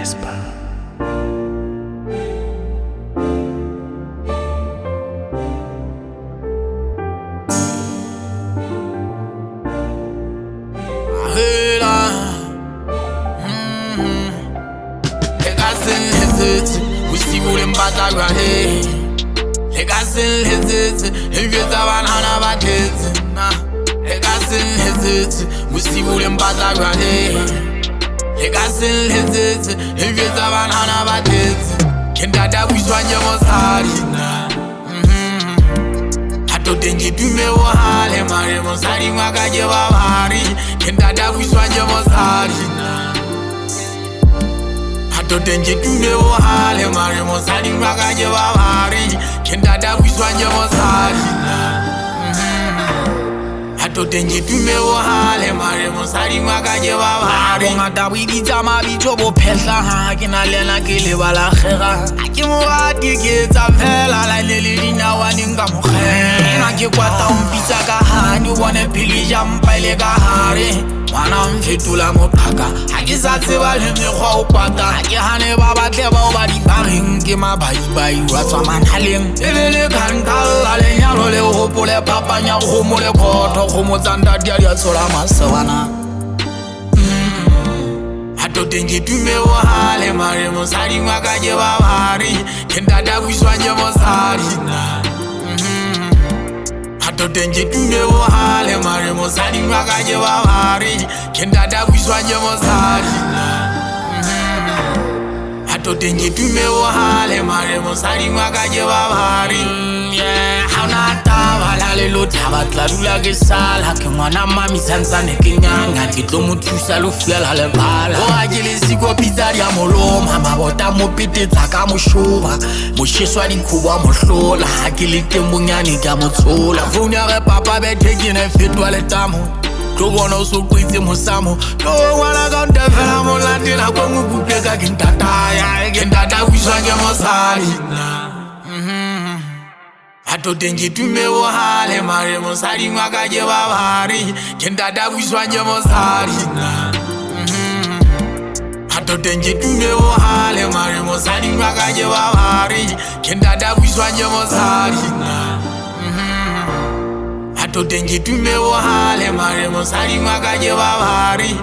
Casper. We see what them bad right here. They got still hits it. If you're the one on our kids, they got still hits it. We see what them bad right here. They got still hits it. If you're the one on our kids, can that we swan your most hard? I don't think you do me what I'm Mari Mosari Magajavari. Can that we swan your most hard? To denje tume wo hale mari mosari magaje babari kendada wiswanje mosari Ato denje tume wo hale mari mosari magaje babari ngata biditsa mabitso bo phehla ha ke na lena ke le bala khega ke mo rati ke tsa phela la le dinawa ninga mo khena ke kwata umpitsa ka hani bone phili jampile ka hare Mana mfetula mopaka Hake sa tseba le mekgwa o kwata Hake hane ba batle bao ba di bareng Ke mabai wa tswa manhaleng Ebele kankala le nyalo le hopole papanya Khomo le koto khomo tsanda dia dia tsola masabana Hato denje tume wo hale mare mosari mwakaje babari Kendada wiswanje mosari To denje tume wo hale mare mosari magaje babari kendada wiswanje mosari Ato denje tume wo hale mare mosari magaje babari Hauna tavala le lo tabatla dula ke sala ke mwana mami sansane ke nyanga titlo mothusa lo fiela le bala o ajele siko pizzaria molo mama bota mo pitetsa ka moshoba mo sheswa dikhuba mo hlola ha ke le tembonyane ka motsola phone ya re papa be tekene fetwa le tamo to bona o so kwitse mosamo to wala ka ndefela mo landela ko ngukuphe ka ke ntata ya ke ntata wiswanje mosali Ato denje tume wo hale mare mosari mwakaje babari kendada wiswanje mosari Ato denje tume wo hale mare mosari mwakaje babari kendada wiswanje mosari Ato denje tume wo hale mare mosari mwakaje babari